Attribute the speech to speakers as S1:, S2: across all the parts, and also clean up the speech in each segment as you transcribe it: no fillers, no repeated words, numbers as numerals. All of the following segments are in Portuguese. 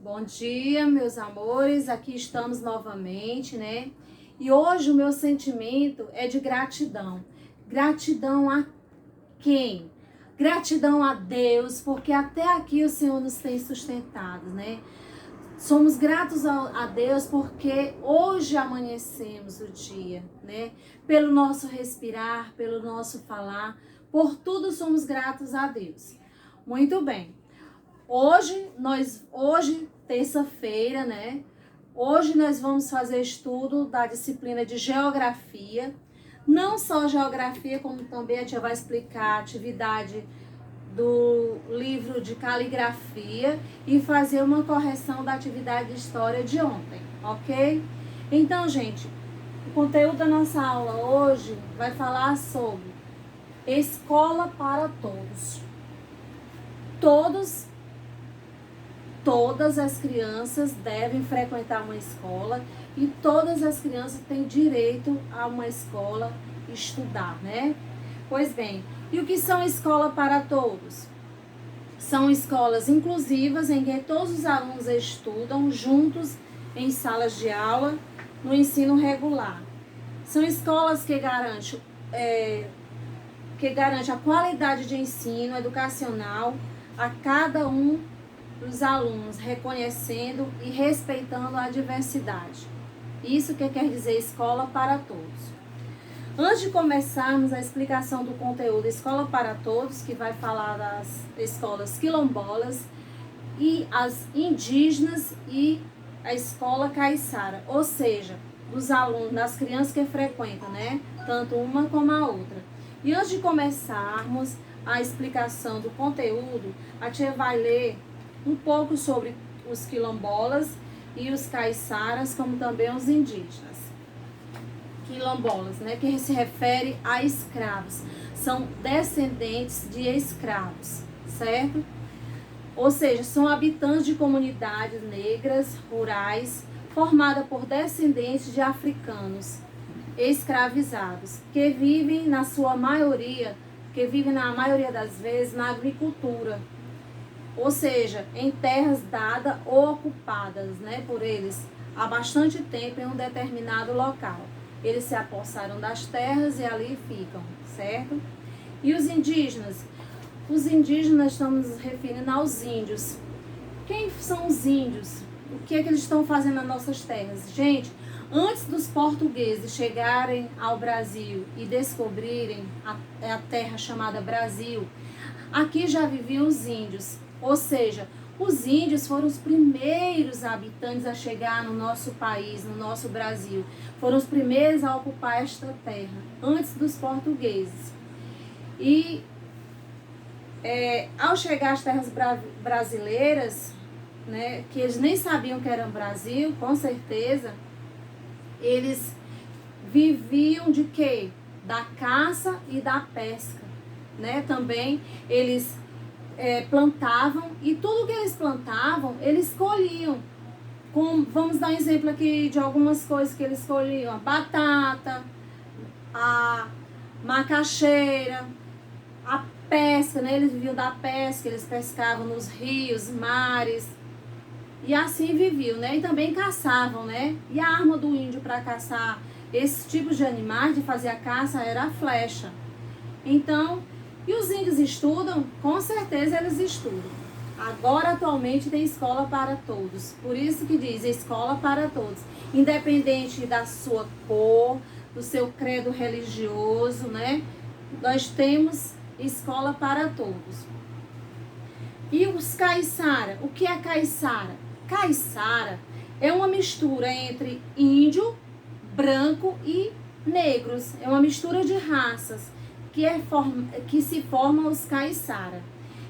S1: Bom dia, meus amores, aqui estamos novamente, né? E hoje o meu sentimento é de gratidão. Gratidão a quem? Gratidão a Deus, porque até aqui o Senhor nos tem sustentado, né? Somos gratos a Deus porque hoje amanhecemos o dia, né? Pelo nosso respirar, pelo nosso falar, por tudo somos gratos a Deus. Muito bem. Hoje, terça-feira, né? Hoje nós vamos fazer estudo da disciplina de geografia. Não só geografia, como também a tia vai explicar a atividade do livro de caligrafia e fazer uma correção da atividade de história de ontem, ok? Então, gente, o conteúdo da nossa aula hoje vai falar sobre escola para todos. Todas as crianças devem frequentar uma escola e todas as crianças têm direito a uma escola estudar, né? Pois bem, e o que são escola para todos? São escolas inclusivas em que todos os alunos estudam juntos em salas de aula no ensino regular. São escolas que garantem a qualidade de ensino educacional a cada um dos alunos, reconhecendo e respeitando a diversidade. Isso que quer dizer escola para todos. Antes de começarmos a explicação do conteúdo Escola para Todos, que vai falar das escolas quilombolas e as indígenas e a escola caiçara, ou seja, dos alunos, das crianças que frequentam, né? Tanto uma como a outra. E antes de começarmos a explicação do conteúdo, a tia vai ler um pouco sobre os quilombolas e os caiçaras, como também os indígenas. Quilombolas, né, que se refere a escravos, são descendentes de escravos, certo? Ou seja, são habitantes de comunidades negras, rurais, formadas por descendentes de africanos escravizados, que vivem na maioria das vezes na agricultura, ou seja, em terras dadas ou ocupadas, né, por eles há bastante tempo em um determinado local. Eles se apossaram das terras e ali ficam, certo? E os indígenas? Os indígenas, estamos nos referindo aos índios. Quem são os índios? O que é que eles estão fazendo nas nossas terras? Gente, antes dos portugueses chegarem ao Brasil e descobrirem a terra chamada Brasil, aqui já viviam os índios. Ou seja, os índios foram os primeiros habitantes a chegar no nosso país, no nosso Brasil. Foram os primeiros a ocupar esta terra, antes dos portugueses. E ao chegar às terras brasileiras, né, que eles nem sabiam que era um Brasil, com certeza, eles viviam de quê? Da caça e da pesca, né? Também eles plantavam, e tudo que eles plantavam, eles colhiam. Vamos dar um exemplo aqui de algumas coisas que eles colhiam: a batata, a macaxeira, a pesca, né? Eles viviam da pesca, eles pescavam nos rios, mares, e assim viviam, né? E também caçavam, né? E a arma do índio para caçar esses tipos de animais, de fazer a caça, era a flecha. Então, e os índios estudam? Com certeza eles estudam. Agora, atualmente, tem escola para todos. Por isso que diz escola para todos. Independente da sua cor, do seu credo religioso, né? Nós temos escola para todos. E os caiçara? O que é caiçara? Caiçara é uma mistura entre índio, branco e negros. É uma mistura de raças que se formam os caiçara,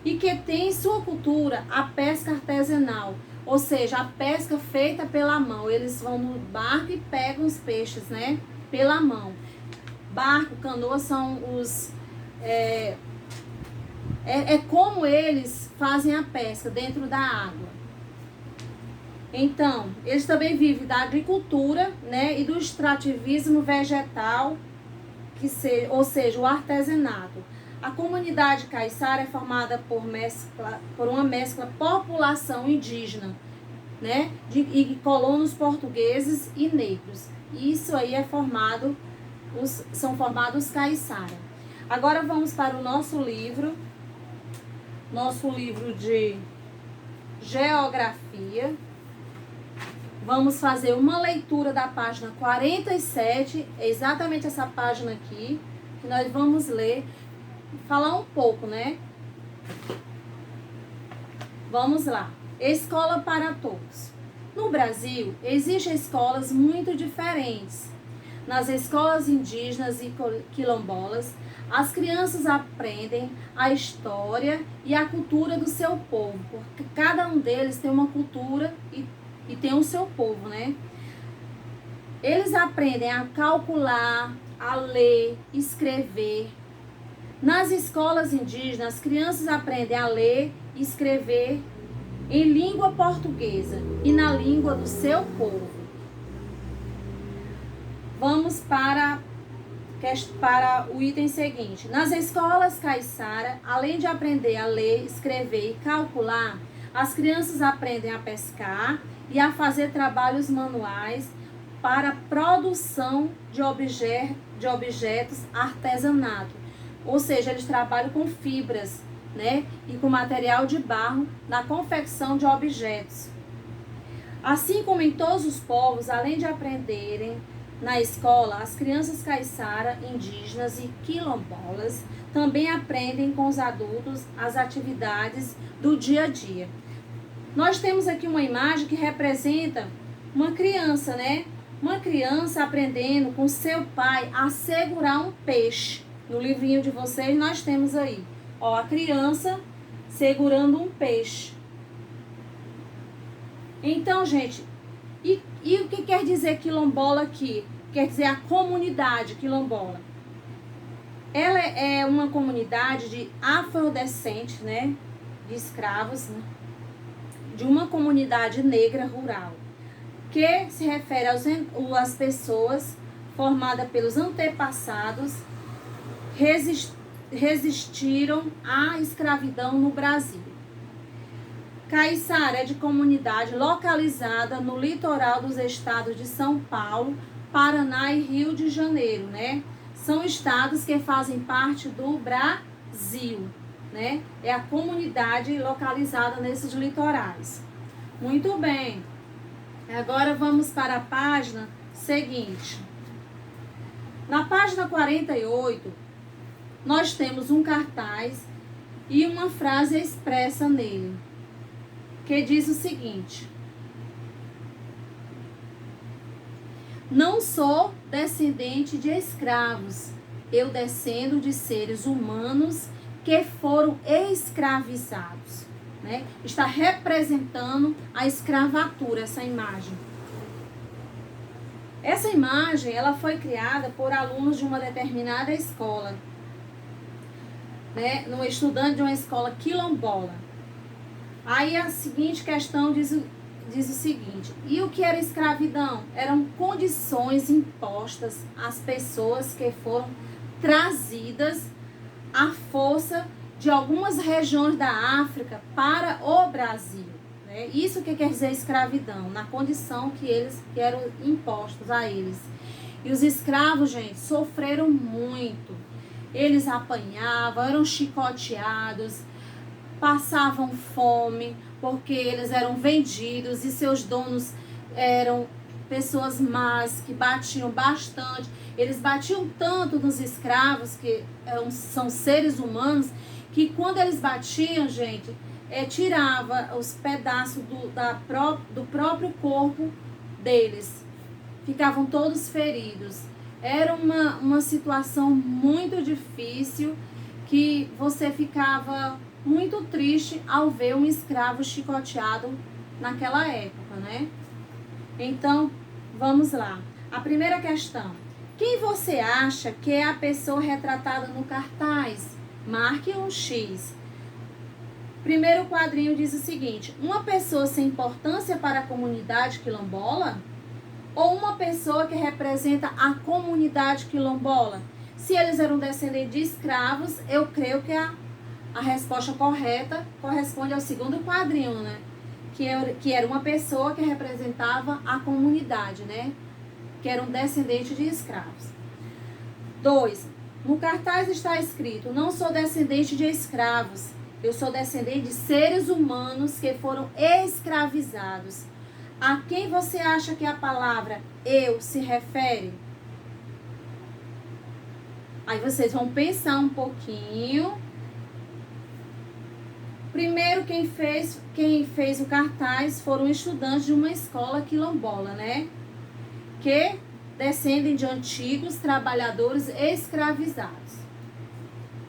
S1: e que tem em sua cultura a pesca artesanal, ou seja, a pesca feita pela mão. Eles vão no barco e pegam os peixes, né, pela mão. Barco, canoa são os... como eles fazem a pesca dentro da água. Então, eles também vivem da agricultura, né, e do extrativismo vegetal, ou seja, o artesanato. A comunidade caiçara é formada por uma mescla população indígena né? E colonos portugueses e negros. Isso aí são formados caiçara. Agora vamos para o nosso livro de geografia. Vamos fazer uma leitura da página 47, é exatamente essa página aqui, que nós vamos ler, falar um pouco, né? Vamos lá. Escola para todos. No Brasil, existem escolas muito diferentes. Nas escolas indígenas e quilombolas, as crianças aprendem a história e a cultura do seu povo, porque cada um deles tem uma cultura e tem o seu povo, né? Eles aprendem a calcular, a ler, escrever. Nas escolas indígenas, as crianças aprendem a ler e escrever em língua portuguesa e na língua do seu povo. Vamos para o item seguinte. Nas escolas caiçara, além de aprender a ler, escrever e calcular, as crianças aprendem a pescar e a fazer trabalhos manuais para produção de objetos artesanato. Ou seja, eles trabalham com fibras, né? E com material de barro na confecção de objetos. Assim como em todos os povos, além de aprenderem na escola, as crianças caiçara, indígenas e quilombolas também aprendem com os adultos as atividades do dia a dia. Nós temos aqui uma imagem que representa uma criança, né? Uma criança aprendendo com seu pai a segurar um peixe. No livrinho de vocês nós temos aí, ó, a criança segurando um peixe. Então, gente, e o que quer dizer quilombola aqui? Quer dizer a comunidade quilombola. Ela é uma comunidade de afrodescendentes, né? De escravos, né? De uma comunidade negra rural, que se refere às pessoas formadas pelos antepassados resistiram à escravidão no Brasil. Caiçara é de comunidade localizada no litoral dos estados de São Paulo, Paraná e Rio de Janeiro, né? São estados que fazem parte do Brasil, né? É a comunidade localizada nesses litorais. Muito bem. Agora vamos para a página seguinte. Na página 48, nós temos um cartaz e uma frase expressa nele, que diz o seguinte: não sou descendente de escravos, eu descendo de seres humanos que foram escravizados, né? Está representando a escravatura, essa imagem. Essa imagem, ela foi criada por alunos de uma determinada escola, né? No estudante de uma escola quilombola. Aí a seguinte questão diz o seguinte: e o que era escravidão? Eram condições impostas às pessoas que foram trazidas à força de algumas regiões da África para o Brasil, né? Isso que quer dizer escravidão, na condição que eram impostos a eles. E os escravos, gente, sofreram muito. Eles apanhavam, eram chicoteados, passavam fome, porque eles eram vendidos e seus donos eram pessoas más, que batiam bastante. Eles batiam tanto nos escravos, que são seres humanos, que quando eles batiam, gente, tirava os pedaços do próprio corpo deles. Ficavam todos feridos. Era uma situação muito difícil, que você ficava muito triste ao ver um escravo chicoteado naquela época, né? Então, vamos lá. A primeira questão: quem você acha que é a pessoa retratada no cartaz? Marque um X. Primeiro quadrinho diz o seguinte: uma pessoa sem importância para a comunidade quilombola? Ou uma pessoa que representa a comunidade quilombola? Se eles eram descendentes de escravos, eu creio que a resposta correta corresponde ao segundo quadrinho, né? que era uma pessoa que representava a comunidade, né? Que era um descendente de escravos. 2. No cartaz está escrito: não sou descendente de escravos, eu sou descendente de seres humanos que foram escravizados. A quem você acha que a palavra eu se refere? Aí vocês vão pensar um pouquinho. Primeiro, quem fez o cartaz foram estudantes de uma escola quilombola, né? Que descendem de antigos trabalhadores escravizados.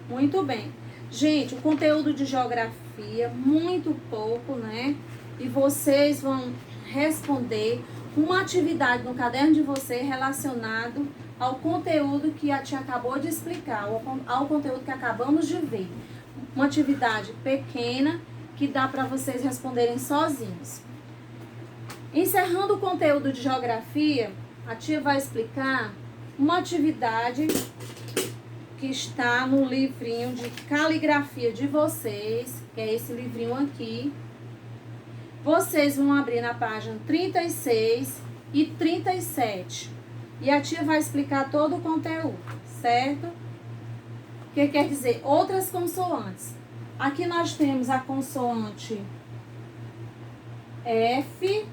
S1: Muito bem. Gente, o conteúdo de geografia, muito pouco, né? E vocês vão responder uma atividade no caderno de vocês relacionado ao conteúdo que a tia acabou de explicar, ao conteúdo que acabamos de ver. Uma atividade pequena que dá para vocês responderem sozinhos. Encerrando o conteúdo de geografia, a tia vai explicar uma atividade que está no livrinho de caligrafia de vocês, que é esse livrinho aqui. Vocês vão abrir na página 36 e 37. E a tia vai explicar todo o conteúdo, certo? O que quer dizer? Outras consoantes. Aqui nós temos a consoante F,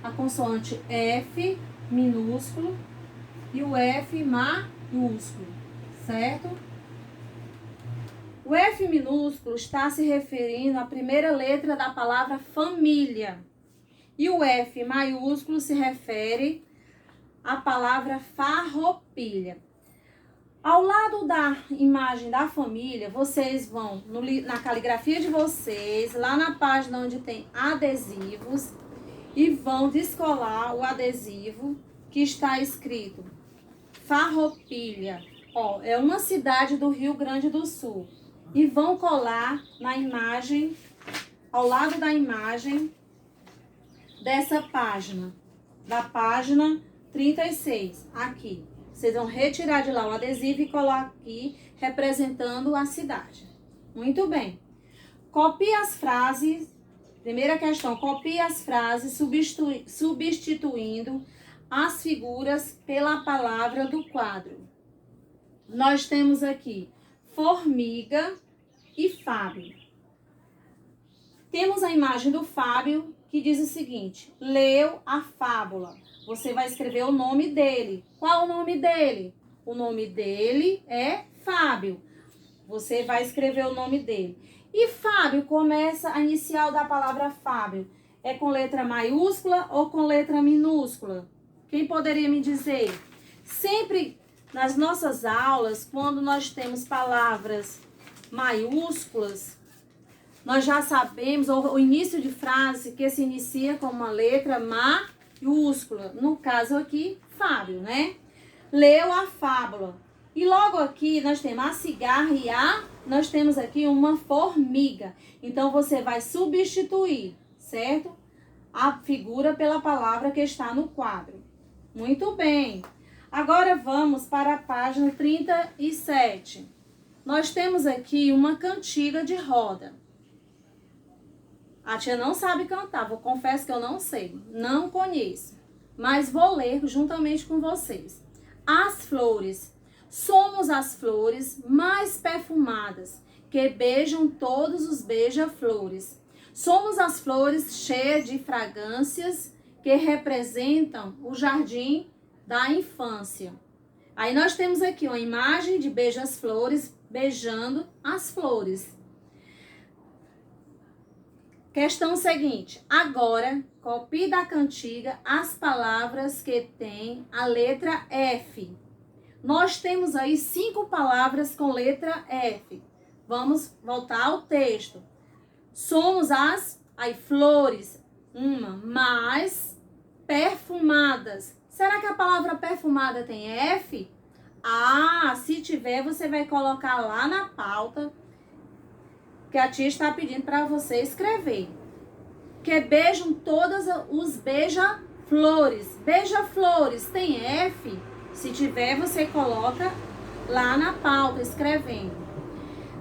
S1: a consoante F minúsculo e o F maiúsculo, certo? O F minúsculo está se referindo à primeira letra da palavra família. E o F maiúsculo se refere à palavra farroupilha. Ao lado da imagem da família, vocês vão na caligrafia de vocês, lá na página onde tem adesivos, e vão descolar o adesivo que está escrito Farroupilha. Ó, é uma cidade do Rio Grande do Sul. E vão colar na imagem, ao lado da imagem dessa página, da página 36, aqui. Vocês vão retirar de lá o adesivo e colar aqui, representando a cidade. Muito bem. Copie as frases. Primeira questão, copie as frases substituindo as figuras pela palavra do quadro. Nós temos aqui formiga e Fábio. Temos a imagem do Fábio que diz o seguinte: leu a fábula. Você vai escrever o nome dele. Qual o nome dele? O nome dele é Fábio. Você vai escrever o nome dele. E Fábio, começa a inicial da palavra Fábio. É com letra maiúscula ou com letra minúscula? Quem poderia me dizer? Sempre nas nossas aulas, quando nós temos palavras maiúsculas, nós já sabemos, ou o início de frase que se inicia com uma letra maiúscula. No caso aqui, Fábio, né? Leu a fábula. E logo aqui nós temos a cigarra e nós temos aqui uma formiga. Então você vai substituir, certo? A figura pela palavra que está no quadro. Muito bem. Agora vamos para a página 37. Nós temos aqui uma cantiga de roda. A tia não sabe cantar, confesso que eu não sei, não conheço. Mas vou ler juntamente com vocês. As flores. Somos as flores mais perfumadas, que beijam todos os beija-flores. Somos as flores cheias de fragrâncias, que representam o jardim da infância. Aí nós temos aqui uma imagem de beija-flores beijando as flores. Questão seguinte. Agora, copie da cantiga as palavras que têm a letra F. Nós temos aí 5 palavras com letra F. Vamos voltar ao texto. Somos as flores, mais perfumadas. Será que a palavra perfumada tem F? Se tiver, você vai colocar lá na pauta que a tia está pedindo para você escrever. Que beijam todas os beija-flores. Beija-flores tem F? Se tiver, você coloca lá na pauta escrevendo.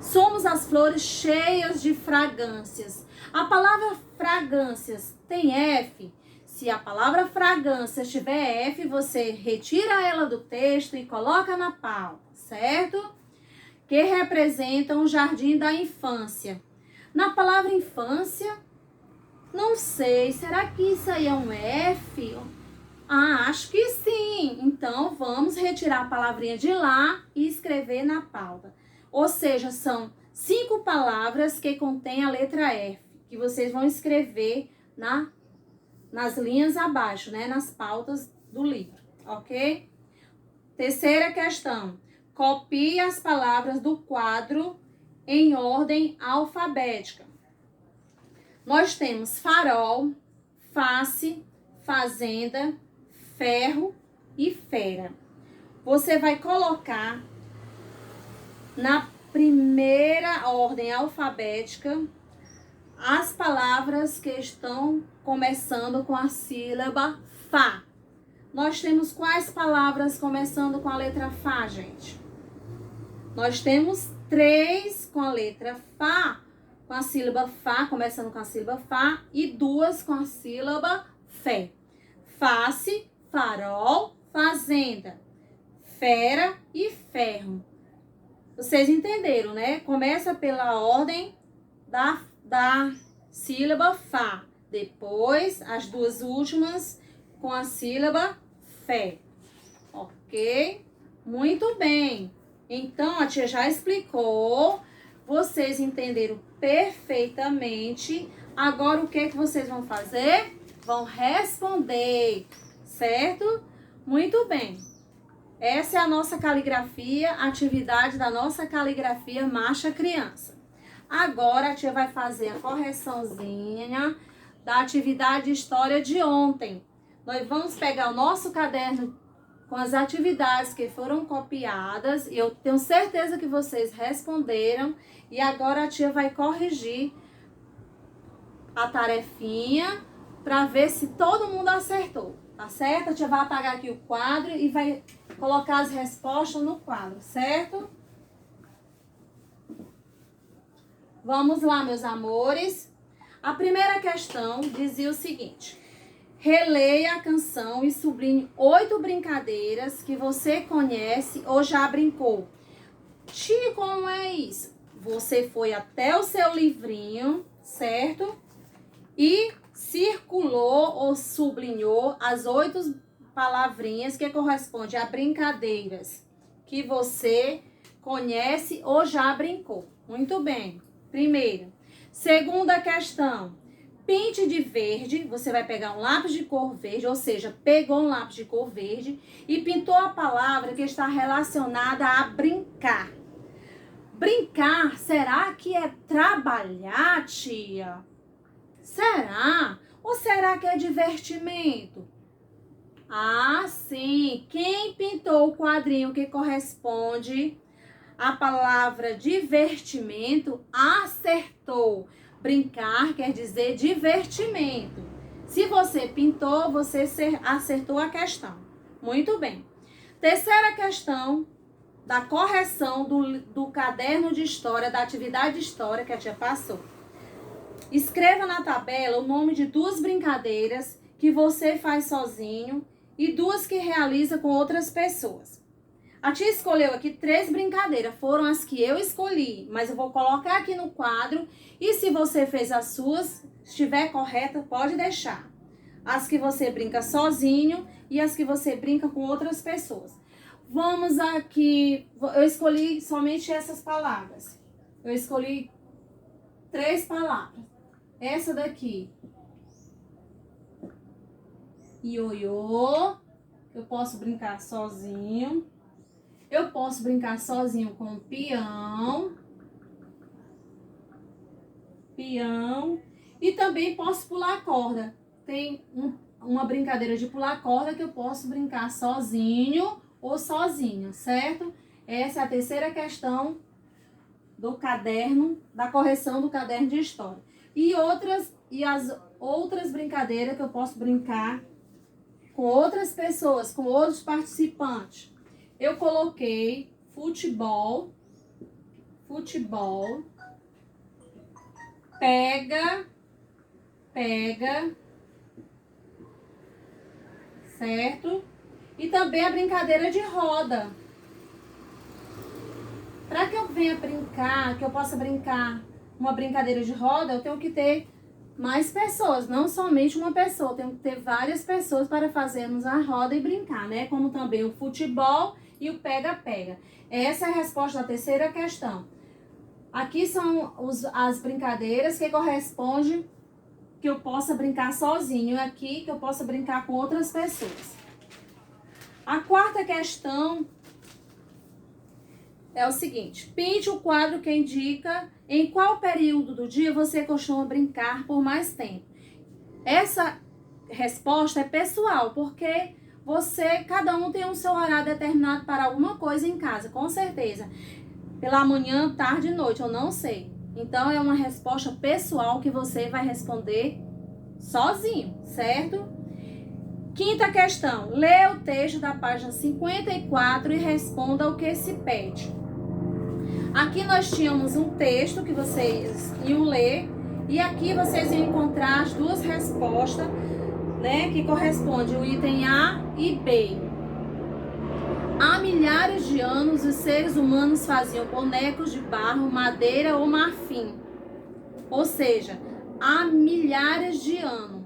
S1: Somos as flores cheias de fragrâncias. A palavra fragrâncias tem F. Se a palavra fragrância tiver F, você retira ela do texto e coloca na pauta, certo? Que representam o jardim da infância. Na palavra infância, não sei, será que isso aí é um F? Ah, acho que sim. Então, vamos retirar a palavrinha de lá e escrever na pauta. Ou seja, são 5 palavras que contêm a letra F, que vocês vão escrever nas linhas abaixo, né? Nas pautas do livro, ok? Terceira questão. Copie as palavras do quadro em ordem alfabética. Nós temos farol, face, fazenda, ferro e fera. Você vai colocar na primeira ordem alfabética as palavras que estão começando com a sílaba Fá. Nós temos quais palavras começando com a letra Fá, gente? Nós temos 3 com a letra Fá, com a sílaba Fá, começando com a sílaba Fá, e 2 com a sílaba Fé. Face, farol, fazenda, fera e ferro. Vocês entenderam, né? Começa pela ordem da sílaba Fá. Depois, as 2 últimas com a sílaba Fé. Ok? Muito bem. Então, a tia já explicou. Vocês entenderam perfeitamente. Agora, o que é que vocês vão fazer? Vão responder, certo? Muito bem. Essa é a nossa caligrafia, atividade da nossa caligrafia Marcha Criança. Agora a tia vai fazer a correçãozinha da atividade de história de ontem. Nós vamos pegar o nosso caderno com as atividades que foram copiadas e eu tenho certeza que vocês responderam. E agora a tia vai corrigir a tarefinha para ver se todo mundo acertou. Tá certo? A tia vai apagar aqui o quadro e vai colocar as respostas no quadro, certo? Vamos lá, meus amores. A primeira questão dizia o seguinte: releia a canção e sublinhe 8 brincadeiras que você conhece ou já brincou. Tia, como é isso? Você foi até o seu livrinho, certo? E circulou ou sublinhou as 8 palavrinhas que correspondem a brincadeiras que você conhece ou já brincou. Muito bem. Primeiro. Segunda questão. Pinte de verde. Você vai pegar um lápis de cor verde, ou seja, pegou um lápis de cor verde e pintou a palavra que está relacionada a brincar. Brincar, será que é trabalhar, tia? Será? Ou será que é divertimento? Ah, sim. Quem pintou o quadrinho que corresponde à palavra divertimento acertou. Brincar quer dizer divertimento. Se você pintou, você acertou a questão. Muito bem. Terceira questão da correção do caderno de história, da atividade de história que a tia passou. Escreva na tabela o nome de 2 brincadeiras que você faz sozinho e 2 que realiza com outras pessoas. A tia escolheu aqui 3 brincadeiras, foram as que eu escolhi, mas eu vou colocar aqui no quadro e se você fez as suas, estiver correta, pode deixar. As que você brinca sozinho e as que você brinca com outras pessoas. Vamos aqui, eu escolhi somente essas palavras. Eu escolhi 3 palavras. Essa daqui, ioiô, eu posso brincar sozinho. Eu posso brincar sozinho com peão. Peão. E também posso pular corda. Tem uma brincadeira de pular corda que eu posso brincar sozinho ou sozinha, certo? Essa é a terceira questão do caderno, da correção do caderno de história. E as outras brincadeiras que eu posso brincar com outras pessoas, com outros participantes. Eu coloquei futebol, futebol, pega, certo? E também a brincadeira de roda. Para que eu venha brincar, que eu possa brincar uma brincadeira de roda, eu tenho que ter mais pessoas, não somente uma pessoa. Eu tenho que ter várias pessoas para fazermos a roda e brincar, né? Como também o futebol e o pega-pega. Essa é a resposta da terceira questão. Aqui são as brincadeiras que correspondem que eu possa brincar sozinho. Aqui que eu possa brincar com outras pessoas. A quarta questão é o seguinte: pinte o quadro que indica em qual período do dia você costuma brincar por mais tempo. Essa resposta é pessoal, porque cada um tem um seu horário determinado para alguma coisa em casa, com certeza. Pela manhã, tarde e noite, eu não sei. Então, é uma resposta pessoal que você vai responder sozinho, certo? Quinta questão: lê o texto da página 54 e responda o que se pede. Aqui nós tínhamos um texto que vocês iam ler e aqui vocês iam encontrar as duas respostas, né, que correspondem o item A e B. Há milhares de anos, os seres humanos faziam bonecos de barro, madeira ou marfim. Ou seja, há milhares de anos.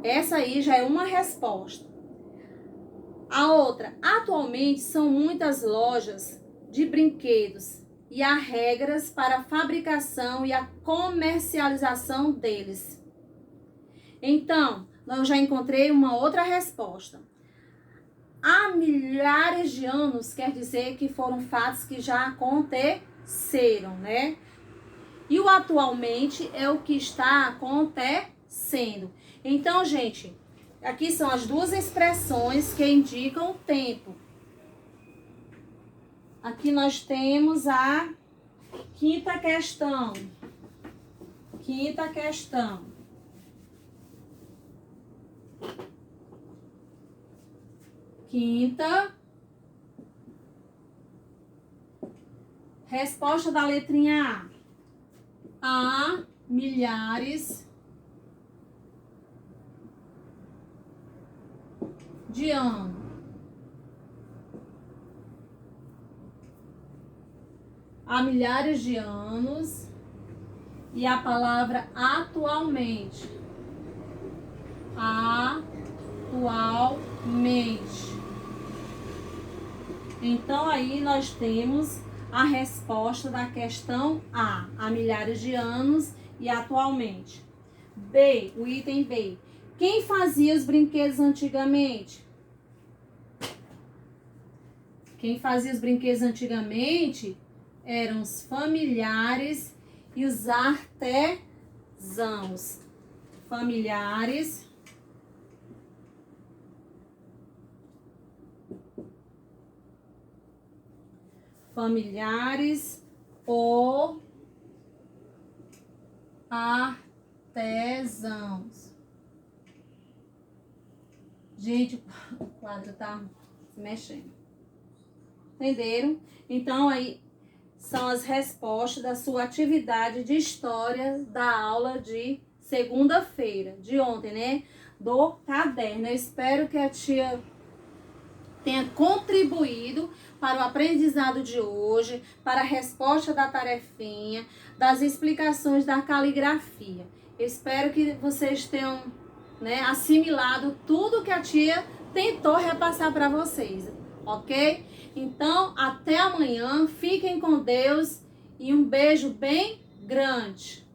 S1: Essa aí já é uma resposta. A outra: atualmente são muitas lojas de brinquedos e há regras para a fabricação e a comercialização deles. Então, eu já encontrei uma outra resposta. Há milhares de anos quer dizer que foram fatos que já aconteceram, né? E o atualmente é o que está acontecendo. Então, gente, aqui são as duas expressões que indicam o tempo. Aqui nós temos a quinta questão. Quinta questão. Quinta. Resposta da letrinha A. Há milhares de anos. Há milhares de anos. E a palavra atualmente. Atualmente. Então, aí nós temos a resposta da questão A. Há milhares de anos e atualmente. B, o item B. Quem fazia os brinquedos antigamente? Quem fazia os brinquedos antigamente eram os familiares e os artesãos. Familiares ou artesãos. Gente, o quadro tá se mexendo. Entenderam? Então, aí são as respostas da sua atividade de história da aula de segunda-feira, de ontem, né? Do caderno. Eu espero que a tia tenha contribuído para o aprendizado de hoje, para a resposta da tarefinha, das explicações da caligrafia. Eu espero que vocês tenham, né, assimilado tudo que a tia tentou repassar para vocês, ok? Então, até amanhã, fiquem com Deus e um beijo bem grande.